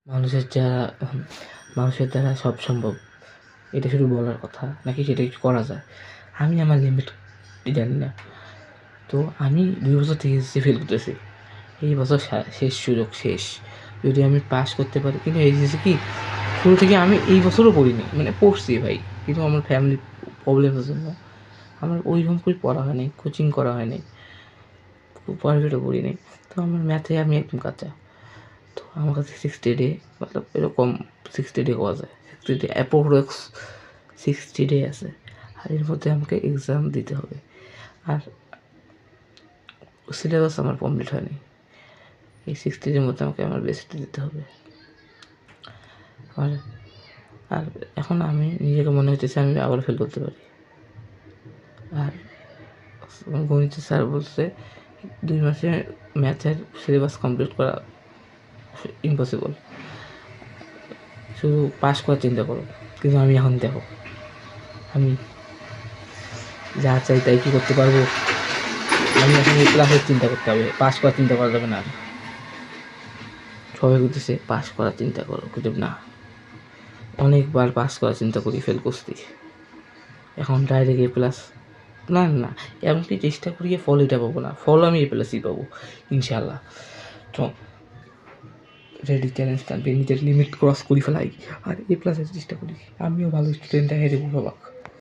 মানুষের যারা মানুষের দ্বারা সব সম্ভব এটা শুধু বলার কথা নাকি সেটা কিছু করা যায়? আমি আমার লিমিট জানি না। তো আমি ২ বছর থেকে এইচএসসি ফেল করতেছি। এই বছর শেষ সুযোগ শেষ। যদি আমি পাস করতে পারি, কিন্তু এইচএসসি কি শুরু থেকে আমি এই বছরও পড়িনি, মানে পড়ছি ভাই, কিন্তু আমার ফ্যামিলি প্রবলেমের জন্য আমার ওইরকম করে পড়া হয় নাই, কোচিং করা হয় নাই, প্রাইভেটও পড়ি নাই। তো আমার ম্যাথে আমি একদম কাঁচা। তো আমার কাছে 60 ডে মতলব এরকম 60 ডে করা যায়, 60 ডে অ্যাপ্রক্স 60 ডে আছে। আর এর মধ্যে আমাকে এক্সাম দিতে হবে। আর সিলেবাস আমার কমপ্লিট হয়নি। এই 60 ডের মধ্যে আমাকে আমার বেস্টটা দিতে হবে। আর আর এখন আমি নিজেকে মনে হইতেছে আমি আবার ফেল করতে পারি। আর গণিতের স্যার বলছে 2 মাসে ম্যাথের সিলেবাস কমপ্লিট করা ইম্পসিবল, শুধু পাস করার চিন্তা করো। কিন্তু আমি এখন দেখো, আমি যা চাই তাই কি করতে পারবো? আমি এখন এই ক্লাসের চিন্তা করতে হবে, পাস করার চিন্তা করা যাবে না। আর সবাই বলতেছে পাস করার চিন্তা করো, কিন্তু না, অনেকবার পাস করার চিন্তা করি, ফেল করছি। এখন ডাইরেক্ট এ প্লাস না না, এমনকি চেষ্টা করিয়ে ফল এটা পাবো না, ফল আমি এ প্লাসই পাবো ইনশাল্লাহ। তো রেডি চ্যালেঞ্জ থাকবে, নিজের লিমিট ক্রস করি ফেলাই আর এ প্লাসের চেষ্টা করি। আমিও ভালো স্টুডেন্ট, দেখা দেবো বাবা।